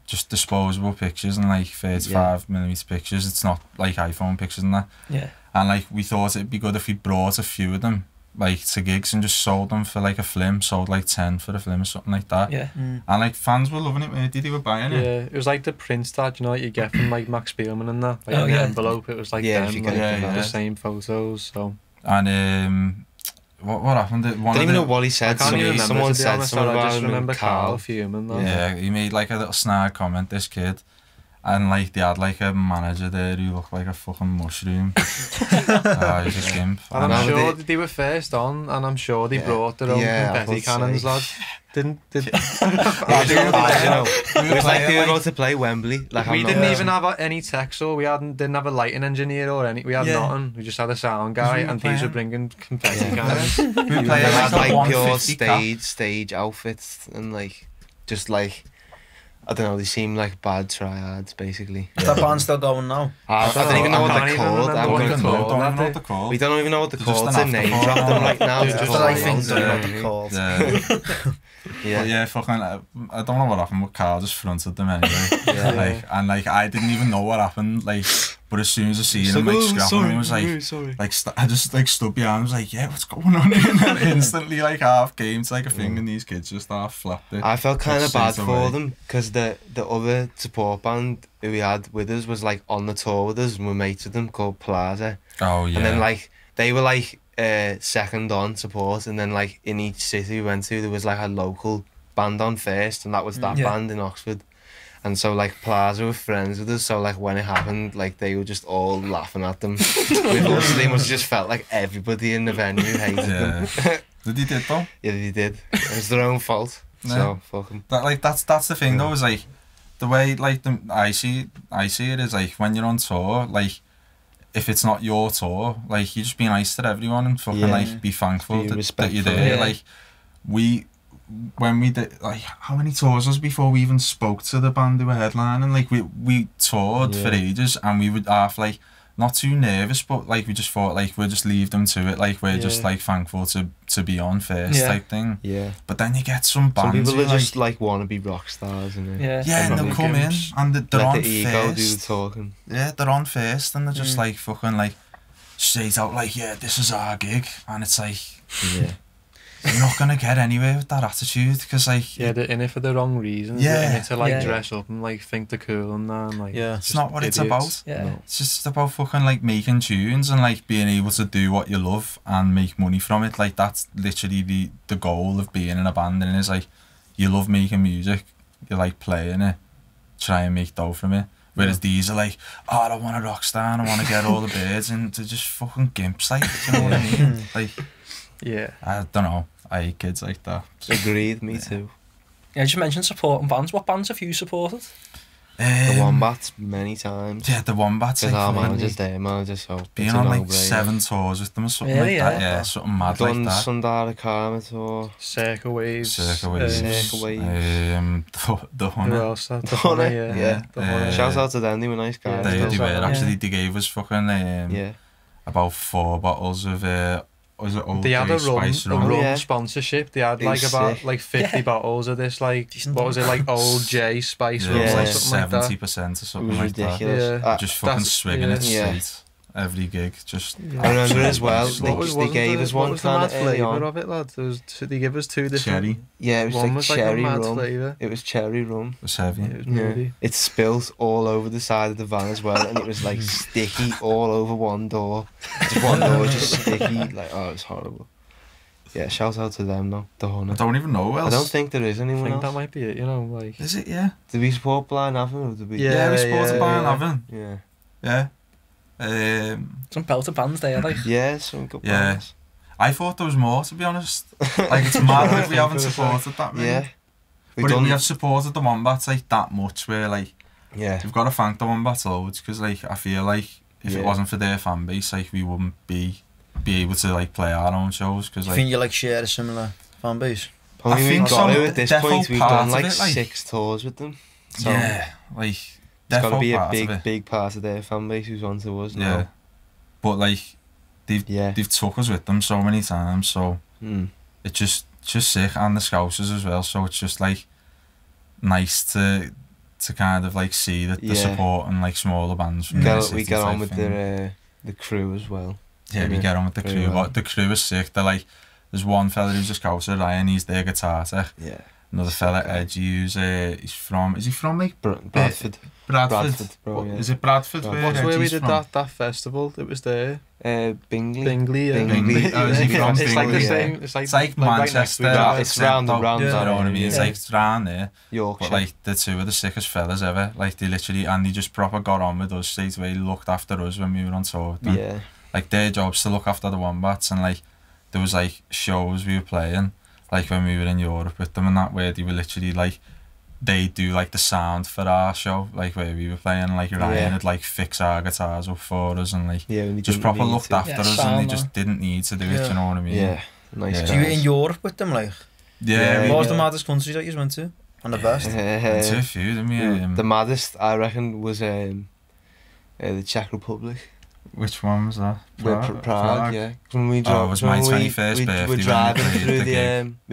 just disposable pictures and like 35mm pictures. It's not like iPhone pictures and that. Yeah. And like we thought it'd be good if we brought a few of them like to gigs and just sold them for like a flim, sold like 10 for a flim or something like that. Yeah. And like fans were loving it, mate. They were buying it. Yeah, it was like the prints that, you know, you get from like Max Spearman and that. Like in the envelope, it was like them, like, the same photos. So. And what happened? I don't even know what he said to me. Someone said something about I just remember Carl fuming though. Yeah, he made like a little snide comment, this kid. And like they had like a manager there who looked like a fucking mushroom. He's a gimp. And I'm sure they were first on, and I'm sure they brought their own confetti cannons, lad. Didn't I don't know. It was like they were about to play Wembley. Like we didn't even have any tech, so we didn't have a lighting engineer or any. We had nothing. We just had a sound guy, and these were bringing confetti cannons. We had like pure stage outfits and like just like. I don't know, they seem like bad triads, basically. Is that band still going now? I don't even know what they're called. We don't even know what they're called. It's a name drop them right now. I think they know what they're called. Yeah, fucking, I don't know what happened, but Carl just fronted them anyway. And I didn't even know what happened, like, but as soon as I seen him, like, scrapping, I was like, I just, like, stood behind, I was like, yeah, what's going on here? And then instantly, like, half came to, like, a thing, and these kids just half flapped it. I felt kind of bad for them, because the other support band who we had with us was, like, on the tour with us, and we're mates with them, called Plaza. Oh, yeah. And then, like, they were, like, second on support, and then, like, in each city we went to, there was, like, a local band on first, and that was that band in Oxford. And so, like, Plaza were friends with us, so, like, when it happened, like, they were just all laughing at them. With us, they must have just felt like everybody in the venue hated them. Did they did, though? Yeah, they did. It was their own fault. So, fuck them. That's the thing, though, is, like, the way, like, I see it is, like, when you're on tour, like, if it's not your tour, like, you just be nice to everyone and fucking, like, be thankful that you're there. Like, when we did, like, how many tours was before we even spoke to the band who were headlining? Like, we toured for ages, and we would half, like, not too nervous, but, like, we just thought, like, we'll just leave them to it, like, we're just, like, thankful to be on first type thing. Yeah. But then you get some bands people who just, like, want to be rock stars, and and they'll come in, and they're on the ego first. Do the talking. Yeah, they're on first, and they're just, like, fucking, like, straight out, like, yeah, this is our gig, and it's like... Yeah. You're not going to get anywhere with that attitude, because, like... Yeah, they're in it for the wrong reasons. Yeah. They're in it to, like, dress up and, like, think they're cool and that. And, like, it's not what it's about. Yeah. No. It's just about fucking, like, making tunes and, like, being able to do what you love and make money from it. Like, that's literally the goal of being in a band, and it's like, you love making music, you like playing it, try and make dough from it. Whereas these are like, oh, I want a rock star and I want to get all the birds, and they're just fucking gimps, like, do you know what I mean? Like, yeah. I don't know. I hate kids like that. Agreed, me too. Yeah, you mentioned supporting bands. What bands have you supported? The Wombats many times. Yeah, the Wombats. Because our manager's there, manager, so being on like 7 tours with them or something like that. Yeah, something mad like that. Sundara Karma tour. Circle Waves. Circle Waves. The Hunter. Who else? The Hunter, yeah. Shout out to them, they were nice guys. They were actually, they gave us fucking about 4 bottles of was it old they had a rum sponsorship. They had like about sick. like 50 bottles of this, like what was it, like Old J spice rum, it was like something 70% like or something it was like ridiculous. that. Just fucking swigging it straight every gig. Just I remember as well. They gave us one kind of flavour of it, lad. They gave us 2 different. Cherry. Yeah, it was like cherry rum. Flavour. It was cherry rum. It was heavy. It was moody. It spilled all over the side of the van as well, and it was like sticky all over one door. Just one door was just sticky. Like, oh, it was horrible. Yeah, shout out to them though. The Hunter. I don't even know who else. I don't think there is anyone I think else. that might be it, you know, like. Is it? Yeah. Did we support Blind Avenue or did we? Yeah, we supported Blind Avenue. Yeah. Yeah. Some belter bands there, like. Yeah, some good bands. I thought there was more, to be honest. Like, it's mad that we haven't supported that many. Yeah. We have supported the Wombats like that much, where like, we've got to thank the Wombats loads, because like I feel like if it wasn't for their fan base, like we wouldn't be able to like play our own shows. Cause, I think you like share a similar fan base. I mean, we've got to at this point. We've done like it, 6 tours with them. So yeah, like it's got to be a big part of their fan base who's on to us now. Yeah, but like they've took us with them so many times, so it's just sick, and the Scousers as well. So it's just like nice to kind of like see that they're supporting like smaller bands from the city. We get on with the crew as well. Yeah, we get on with the crew. Well. The crew is sick. They're like, there's one fella who's a Scouser, Ryan, he's their guitar tech. Yeah. Another fella, Edgy, who's is he from like Bradford? Bradford, bro, yeah. Is it Bradford? What's where we did that festival? It was there. Bingley. Oh, is he from It's like the Bingley? same. It's like Manchester. It's round you know what I mean? It's like it's round there. Yorkshire. But like the 2 of the sickest fellas ever. Like they literally, and they just proper got on with us straight away. Looked after us when we were on tour with them. Yeah. Like their job's to look after the Wombats, and like there was like shows we were playing, like when we were in Europe with them and that, where they were literally like, they do like the sound for our show, like where we were playing, like Ryan had like fix our guitars up for us, and like just proper looked after us, and they just didn't need to do it, you know what I mean? Yeah, nice guys. So you were in Europe with them, like? Yeah. What was the maddest country that you went to? And the best? Went to a few, didn't we? The maddest, I reckon, was the Czech Republic. Which one was that? Prague, yeah. When we drove, it was my 21st birthday. We were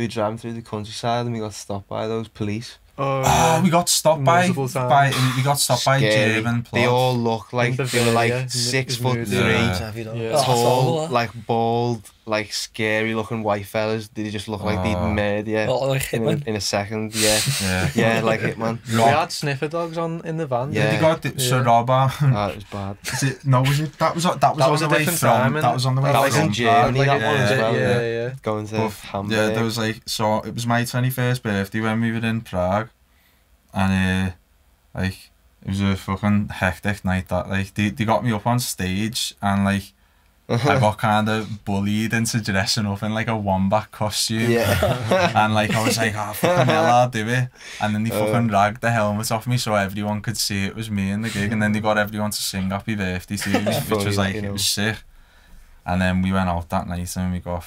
driving through the countryside, and we got stopped by those police. We got stopped by German plots. They all look like they were like 6'3", tall, like bald, like scary looking white fellas. They just look like they'd murder you in a second. Yeah, like Hitman. We had sniffer dogs in the van. Yeah, they got Sir Robert. It was bad. Was it? That was on the way from. That was on the way. That was in Germany. That one as well. Yeah. Going to Hamburg. Yeah, there was like, so it was my 21st birthday when we were in Prague, and like it was a fucking hectic night. That like they got me up on stage, and like I got kind of bullied into dressing up in like a wombat costume. And like I was like, fucking hell, I'll do it. And then they fucking ragged the helmet off me so everyone could see it was me in the gig. And then they got everyone to sing happy birthday to me, which was like, it was sick. And then we went out that night and we got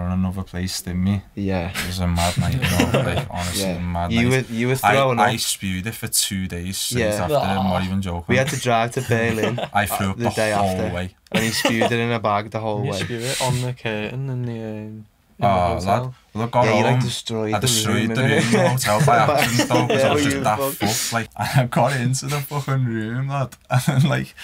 on another place, didn't we? Yeah. It was a mad night, you know, like honestly, a mad night. You were throwing up. I spewed it for 2 days straight after, I'm not even joking. We had to drive to Berlin. I threw up the whole way. And he spewed it in a bag the whole way. You spewed it on the curtain in the lad. Well, I got home, like I destroyed the room in the hotel by accident though, because I was just that fucked. Like, I got into the fucking room, lad, and then like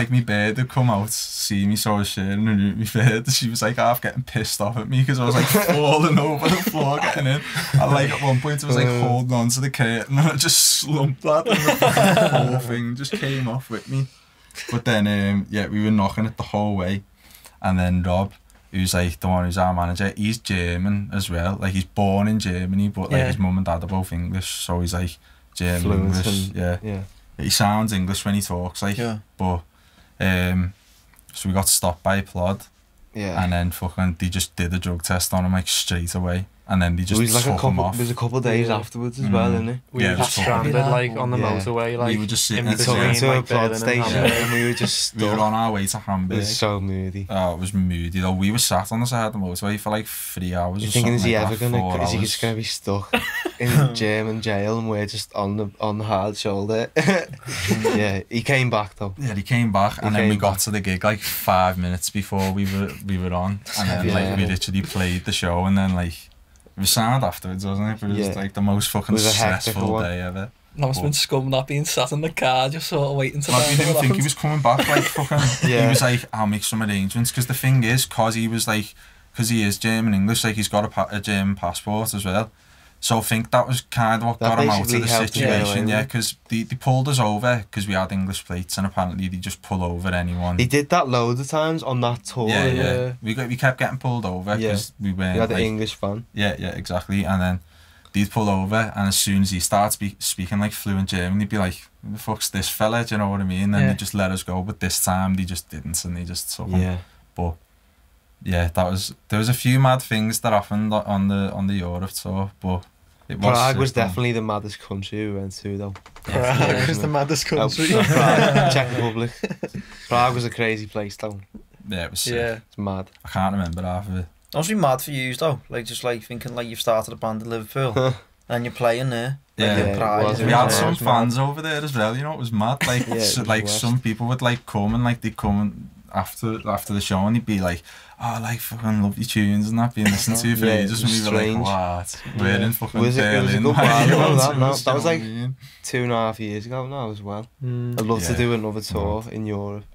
my bird had come out, see me, so I was sharing the room with my bird, and she was like half getting pissed off at me, because I was like falling over the floor getting in, and like at one point I was like holding on to the curtain, and I just slumped, lad, and the whole thing just came off with me. But then, we were knocking it the whole way, and then Rob, who's like the one who's our manager, he's German as well. Like he's born in Germany, but like his mum and dad are both English, so he's like German fluent English. Yeah. He sounds English when he talks, like. Yeah. But so we got stopped by Plod, Yeah. And then fucking they just did a drug test on him like straight away, and then they just like took him off. There was a couple of days afterwards as well, innit? We were just stranded like on the motorway, like we were just sitting in between to a like plot Berlin station, and and we were just we were stuck. on our way to It Hamburg. was so moody. Oh, it was moody though. We were sat on the side of the motorway for like 3 hours. You're or thinking, is he something ever like that, gonna? 4 Is he hours. just gonna be stuck in German jail, and we're just on the hard shoulder? Yeah, he came back though. Yeah, he came back, and then came we got back. to the gig like 5 minutes before we were on, and then like we literally played the show, and then like it was sound afterwards, wasn't it? But it was like the most fucking was a hectic stressful one. day ever. That must have been scum not being sat in the car, just sort of waiting to Like, we find out didn't what think he happened. was coming back. Like fucking, Yeah. he was like, "I'll make some arrangements." Because the thing is, cause he was like, because he is German English, like he's got a German passport as well. So I think that was kind of what That got him out of basically the helped him get situation. away Yeah, with it. because they pulled us over because we had English plates, and apparently they just pull over anyone. He did that loads of times on that tour. Yeah, innit? yeah. We kept getting pulled over because we weren't. He had an like, English fan. yeah, exactly. And then they'd pull over, and as soon as he started speaking like fluent German, they'd be like, "Who the fuck's this fella?" Do you know what I mean? And Yeah. they just let us go. But this time they just didn't, and they just took him. Yeah. But yeah, there was a few mad things that happened on the Europe tour, but it was Prague was sick, man. definitely the maddest country we went to though. Prague was the maddest country. Oh, Prague, Czech Republic. Prague was a crazy place though. Yeah, it was sick. Yeah. It's mad. I can't remember half of it. That must be mad for you though. Like just like thinking like you've started a band in Liverpool and you're playing there. Yeah, like, it Pride, was. and We Yeah, had everything. it some was mad. fans over there as well. You know, it was mad. Like, Yeah, it so, was like worse. some people would like come and like they'd come after the show and they'd be like, "Oh, like fucking love your tunes and that being listened to for Yeah, it ages." And was we were like, strange. "What? We're in fucking It was a Berlin." good like, while you know, ago, that, to no, us, that you was know like- what I mean? 2.5 years ago now as well. I'd love to Yeah. do another tour in Europe.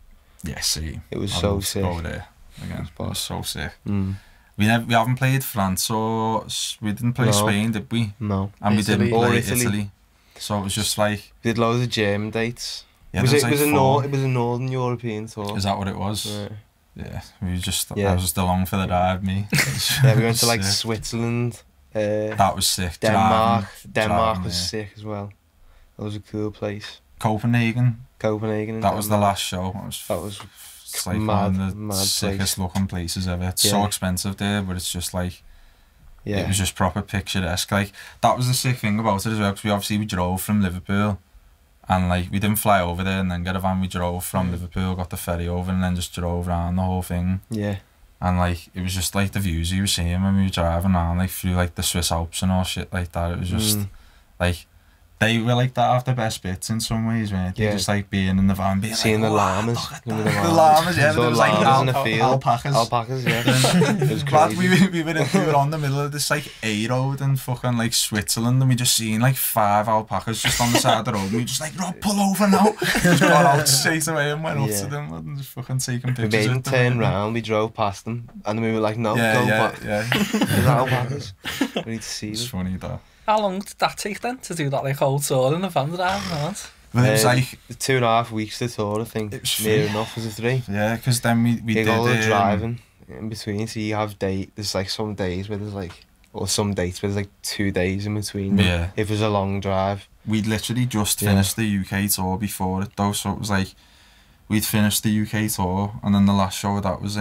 Yeah, see, It was I'd so love to sick. go there again. It was so sick. Mm. We haven't played France or we didn't play No. Spain, did we? No. And we Italy. didn't Or play Italy. Italy. So it was just like, Did loads of German dates. yeah, was there it like was a four. it was a Northern European tour. Is that what it was? Yeah. Yeah, we were just, Yeah. I was just along for the ride, me. Yeah, we went to like Sick. Switzerland, That was sick. Denmark. Driving Denmark was there. sick as well. That was a cool place. Copenhagen. Copenhagen. and That was the Denmark. last show. That was It's like mad, one of the mad sickest place. looking places ever. It's so Yeah. expensive there, but it's just like, yeah. it was just proper picturesque. Like, that was the sick thing about it as well, because we drove from Liverpool, and like we didn't fly over there and then get a van. We drove from Liverpool, got the ferry over, and then just drove around the whole thing. Yeah. And like it was just like the views you were seeing when we were driving around, like through like the Swiss Alps and all shit like that. It was just like, they were like that of the best bits in some ways, weren't they? Yeah. Just like being in the van, being Seeing like, the "Wow, llamas. look at Remember the that." The llamas? llamas, yeah. Saw There was like llamas in the field. alpacas. Alpacas, yeah. It was Glad crazy. we were on the middle of this like A road in fucking like Switzerland, and we just seen like 5 alpacas just on the side of the road, and we were just like, "Rob, pull over now." Just got out straight away and went up Yeah. to them and just fucking taking We pictures made them of them. turn round, we drove past them, and we were like, no, Yeah, go yeah, back. yeah. There's alpacas. We need to see It's them. funny though. How long did that take then to do that like whole tour in the van driving around? But it was like, 2.5 weeks to tour, I think. It was Near free. enough, was it 3? yeah, because then we You did got all the driving in between, so you have there's like some days where there's like, or some dates where there's like 2 days in between them, Yeah. if it's a long drive. We'd literally just Yeah. finished the UK tour before it though, so it was like we'd finished the UK tour, and then the last show that was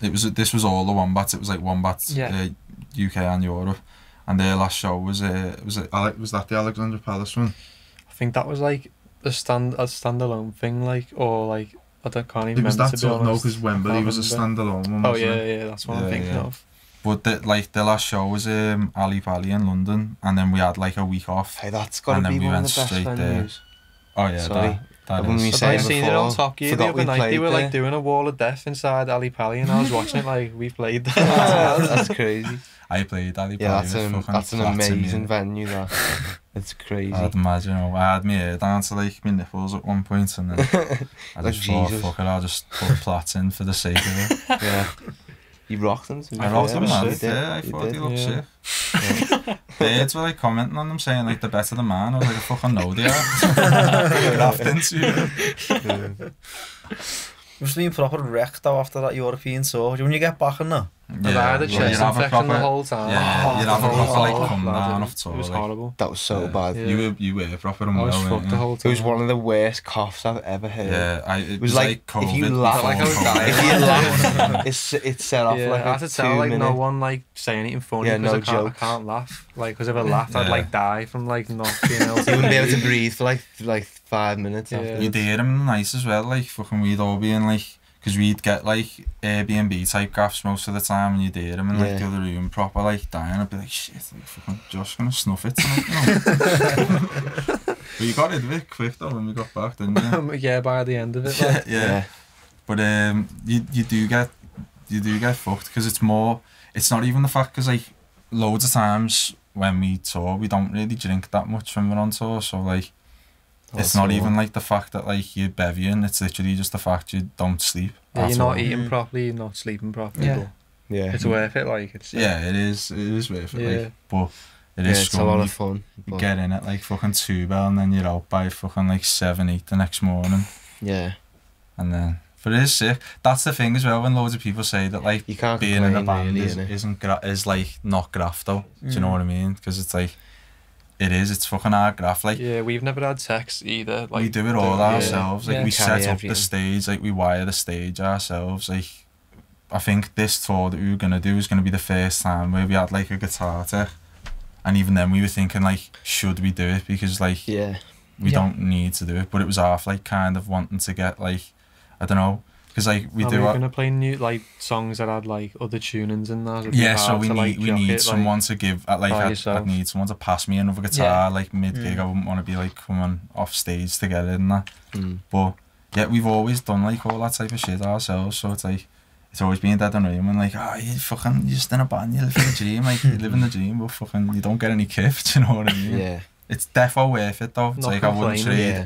this was all the Wombats. It was like Wombats, Yeah. UK and Europe, and their last show was was that the Alexandra Palace one? I think that was like a standalone thing, like, or like can't even It was remember, that to be sort, no, honest. because I Wembley can't was a remember. standalone one. Oh wasn't yeah, it? yeah, that's what I'm Yeah, thinking yeah. of. But the last show was Ali Pali in London, and then we had like a week off. Hey, that's got And to then be we one of went the best straight there. venues. Oh yeah, Sorry. that When we is. say I've seen it on before, Top Gear the forgot other we night. They played were like there. doing a wall of death inside Ali Pali, and I was watching it like, we played that. That's crazy. I played Ali Pali. Yeah, with fucking that's an flats in amazing me. venue, that. It's crazy. I'd imagine, I had my hair down to like my nipples at one point, and then I Like just thought, Jesus. fuck it, I'll just put the plats in for the sake of it. Yeah. You rocked them, to be I fair. rocked them, You man. did, Yeah, I you thought did. they looked yeah. sick. Birds were like commenting on them, saying like they're better than mine. I was like, I fucking know they are. Graft into it. You must have been proper wrecked though after that European tour. When you get back in that, I had a chest infection the whole time. Yeah, you'd have a proper like come down off tour. It was horrible. That was so bad. You were proper unwell. I was fucked the whole time. It was one of the worst coughs I've ever heard. Yeah, it was like COVID. If you laugh, it set off like I had to tell like no one like say anything funny because I can't laugh. Like because if I laughed, I'd like die from like not being able to. You wouldn't be able to breathe for like 5 minutes. Yeah. You'd hear him nice as well. Like fucking, we'd all be in like. Because we'd get like Airbnb type gaffs most of the time, and you'd hear him in like the other room proper like dying. I'd be like, shit, like fucking Josh gonna snuff it tonight, you know? But you got rid of it quick though when we got back, didn't you? Yeah, by the end of it. Like. Yeah. But you do get fucked because it's not even the fact, because like loads of times when we tour we don't really drink that much when we're on tour, so like. It's not even like the fact that like you're bevying, it's literally just the fact you don't sleep. Yeah, you're not eating properly, you're not sleeping properly. Yeah. Yeah. It's worth it, like it's it is worth it, yeah. like, but it is it's a lot of fun. You get in at like fucking 2 bell and then you're out by fucking like 7, 8 the next morning. Yeah. And then but it is sick. That's the thing as well, when loads of people say that like you can't being in a band really, is like not graft though. Do you know what I mean? Because it's like it's fucking hard graft. Like, yeah, we've never had sex either. Like, we do it all ourselves. Like, we set up the stage, like we wire the stage ourselves. Like, I think this tour that we were gonna do was gonna be the first time where we had like a guitar tech, and even then we were thinking like, should we do it? Because like, we don't need to do it. But it was half like kind of wanting to get like, I don't know. Because like we do. We're gonna play new like songs that had like other tunings in there. Yeah, so we need someone to give. I'd need someone to pass me another guitar like mid gig. I wouldn't want to be like coming off stage to get it and that. But yeah, we've always done like all that type of shit ourselves. So it's like it's always been dead on room and like you're just in a band, you live in a dream, like you live in the dream, but fucking you don't get any kiff. Do you know what I mean? Yeah. It's defo worth it though. It's not like I wouldn't trade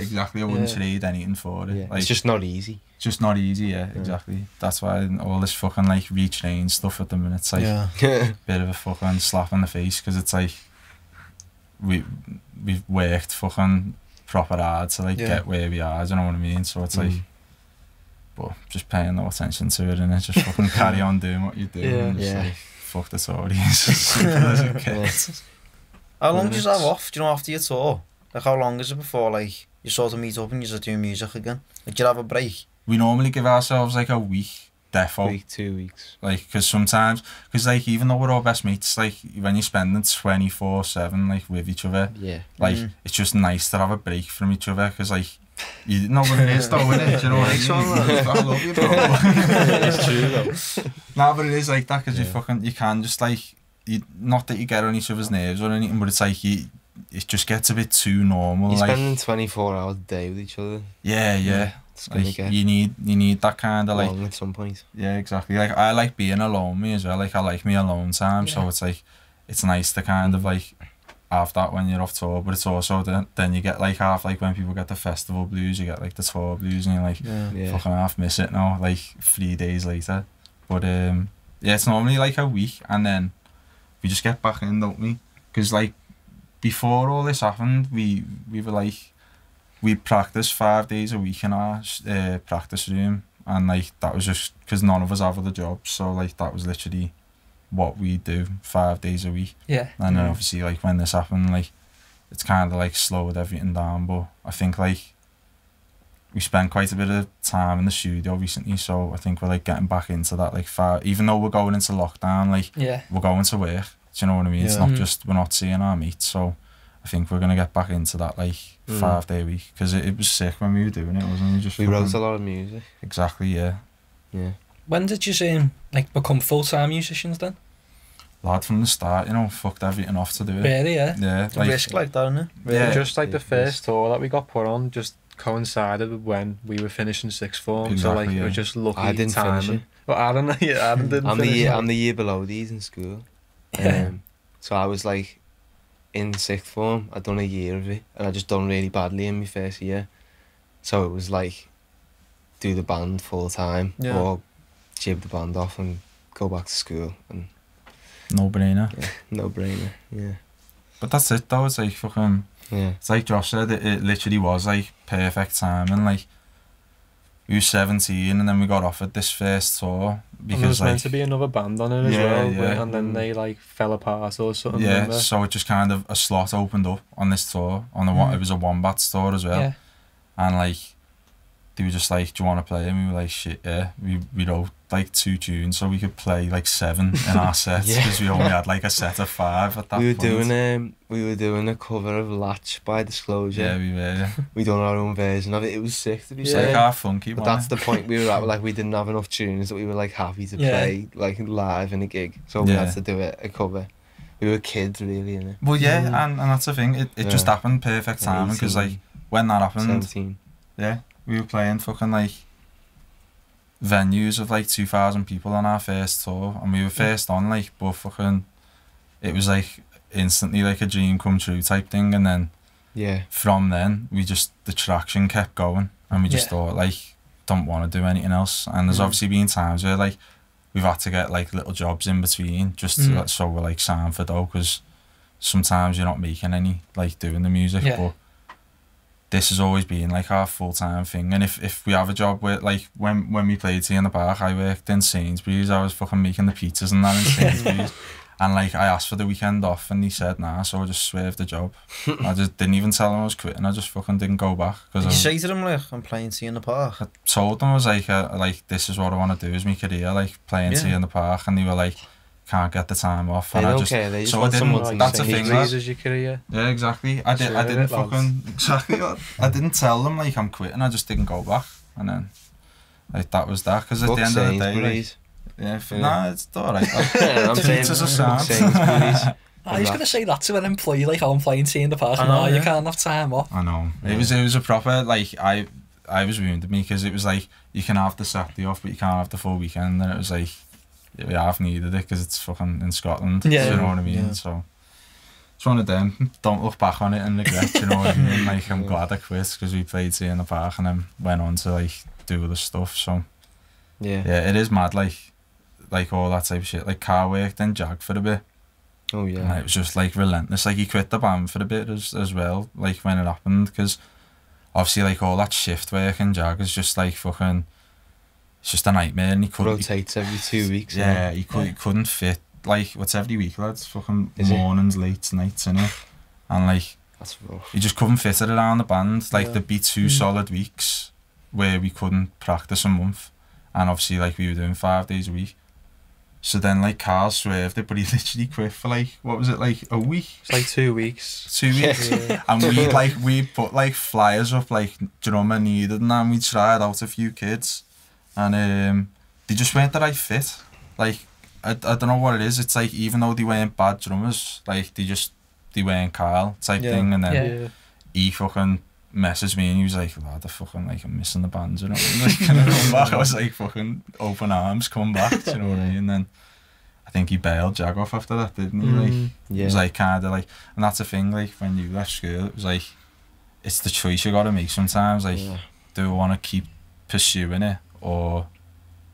exactly. I wouldn't trade anything for it. Yeah. Like, it's just not easy. Just not easy, exactly. That's why all this fucking like retrain stuff at the minute, it's like a bit of a fucking slap in the face, because it's like we've worked fucking proper hard to like get where we are, do you know what I mean? So it's like, but just paying no attention to it, and it's just fucking carry on doing what you're doing. And just like, fuck the audience as simple as it gets. How long do you have off? Do you know, after your tour? Like, how long is it before like you sort of meet up and you start doing music again? Like, do you have a break? We normally give ourselves like a week, defo. Week, 2 weeks. Like, because sometimes, like, even though we're all best mates, like, when you're spending 24/7 like with each other, like, it's just nice to have a break from each other, because like, you know what it is though, innit? Do you know what I mean? I love you, bro. It's true though. Nah, but it is like that, because you can just like, not that you get on each other's nerves or anything, but it's like it just gets a bit too normal. You're like, spending 24 hours a day with each other. Yeah. Like, you need that kind of like at some point. Yeah, exactly. Like, I like being alone me as well. Like, I like me alone time. So it's like, it's nice to kind of like have that when you're off tour. But it's also then you get like half, like when people get the festival blues, you get like the tour blues, and you're like, fucking half miss it now. Like 3 days later. But it's normally like a week, and then we just get back in, don't we? Because like before all this happened, we were like, we practiced 5 days a week in our practice room, and like that was just because none of us have other jobs, so like that was literally what we do 5 days a week. And then obviously like when this happened, like it's kind of like slowed everything down, but I think like we spent quite a bit of time in the studio recently, so I think we're like getting back into that, like even though we're going into lockdown, like we're going to work, do you know what I mean? It's not just, we're not seeing our mates, so I think we're gonna get back into that like 5 day week, because it was sick when we were doing it, wasn't it? We wrote a lot of music. Exactly, yeah. When did you like become full-time musicians then? Lad, from the start, you know, fucked everything off to do it. Really, yeah. Yeah, It's a risk like that, isn't it? Yeah. Just like the first tour that we got put on just coincided with when we were finishing sixth form. Exactly, so like it was just lucky. I didn't finish it. Well, Adam didn't finish it. I'm the year below these in school. So I was like in sixth form. I'd done a year of it, and I just done really badly in my first year. So it was like, do the band full time, or jib the band off and go back to school. And no brainer. Yeah, no brainer. Yeah. But that's it though. It's like fucking. Yeah. It's like Josh said. It literally was like perfect time, and like we were 17 and then we got offered this first tour because there was like meant to be another band on it as well, and then they like fell apart or something. Yeah, remember? so it just kind of a slot opened up on this tour. On the it was a Wombats tour as well, and like they were just like, "Do you want to play?" And we were like, "Shit, yeah." We wrote like 2 tunes so we could play like 7 in our sets because we only had like a set of 5 at that point. We were doing a cover of Latch by Disclosure. Yeah, we were. We done our own version of it. It was sick to be fair. Like our funky but one. That's the point we were at. Like we didn't have enough tunes that we were like happy to play like live in a gig, so we had to do a cover. We were kids really, innit? Well, yeah, and that's the thing. It just happened perfect timing because like when that happened, 17. Yeah, we were playing fucking like venues of like 2,000 people on our first tour, and we were first on like, but fucking it was like instantly like a dream come true type thing. And then from then we just, the traction kept going, and we just thought like, don't want to do anything else. And there's obviously been times where like we've had to get like little jobs in between just to, so we're like signed for dough, because sometimes you're not making any like doing the music, but this has always been like our full-time thing. And if we have a job where like when we played Tea in the Park, I worked in Sainsbury's. I was fucking making the pizzas and that in Sainsbury's. And like I asked for the weekend off and he said nah, so I just swerved the job. I just didn't even tell him I was quitting. I just fucking didn't go back. Did you say to them like, I'm playing Tea in the Park? I told them I was like this is what I want to do is my career, like playing Tea in the Park, and they were like, can't get the time off. They and don't I just, care. They just so want I didn't. someone That's to a thing. As your career. Yeah, exactly. I didn't fucking exactly. I didn't tell them like I'm quitting. I just didn't go back, and then like that was that. Because at the end of the day, like, nah, it's alright. I'm saying it's a sound. I was gonna say that to an employee, like, I'm playing Tea in the Park. No, you can't have time off. I know. It was a proper like I was wounded me because it was like you can have the Saturday off, but you can't have the full weekend, and it was like. Yeah, I've needed it because it's fucking in Scotland. Yeah, you know what I mean. So it's one of them. Don't look back on it and regret. You know what I mean. Like I'm glad I quit because we played Tea in the Park and then went on to like do other stuff. So yeah, it is mad. Like all that type of shit. Like car work, then Jag for a bit. Oh yeah. And it was just like relentless. Like he quit the band for a bit as well. Like when it happened, because obviously like all that shift work and Jag is just like fucking. It's just a nightmare, and he couldn't rotates every 2 weeks. Yeah, he couldn't fit like what's every week, lads. Fucking mornings, late nights, innit? And like that's rough. He just couldn't fit it around the band. Like there'd be 2 solid weeks where we couldn't practice a month, and obviously like we were doing 5 days a week. So then like Carl swerved it, but he literally quit for like what was it, like a week? It's like 2 weeks. 2 weeks. And we put like flyers up like drummer needed, and then we tried out a few kids. And they just weren't the right fit. Like I don't know what it is. It's like even though they weren't bad drummers, like they weren't Carl type thing. And then he fucking messaged me and he was like, lad, I'm missing the band, you know. Like, can I come back? I was like, fucking open arms, come back, you know what I mean? And then I think he bailed Jag off after that, didn't he? Like it was like kind of like, and that's the thing. Like when you left school, it was like it's the choice you got to make sometimes. Like, do I want to keep pursuing it? Or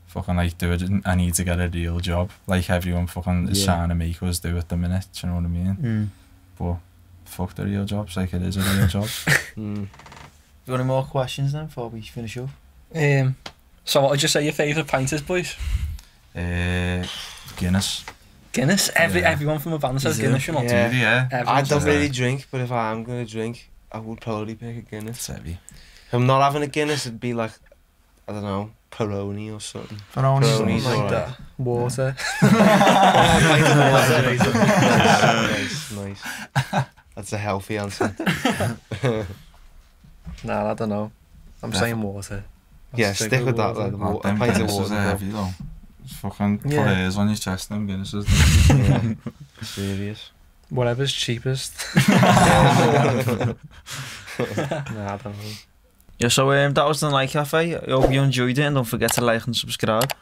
fucking like do it, I need to get a real job like everyone fucking is trying to make us do at the minute, you know what I mean? But fuck the real jobs, like it is a real job. You got any more questions then before we finish up? So what would you say your favourite pint is, boys? Guinness. Guinness? Everyone from a band says Guinness, you know? I don't really drink, but if I am going to drink I would probably pick a Guinness. It's heavy. If I'm not having a Guinness, it'd be like, I don't know, Peroni or something. Peroni's like that. Water. Nice. That's a healthy answer. Nah, I don't know. I'm saying water. Yeah, stick with that. Like, a pint of water. Heavy though. Just fucking put hairs on your chest, them Guinnesses. Serious. Whatever's cheapest. Nah, I don't know. Yeah, so that was the Night Cafe. I hope you enjoyed it, and don't forget to like and subscribe.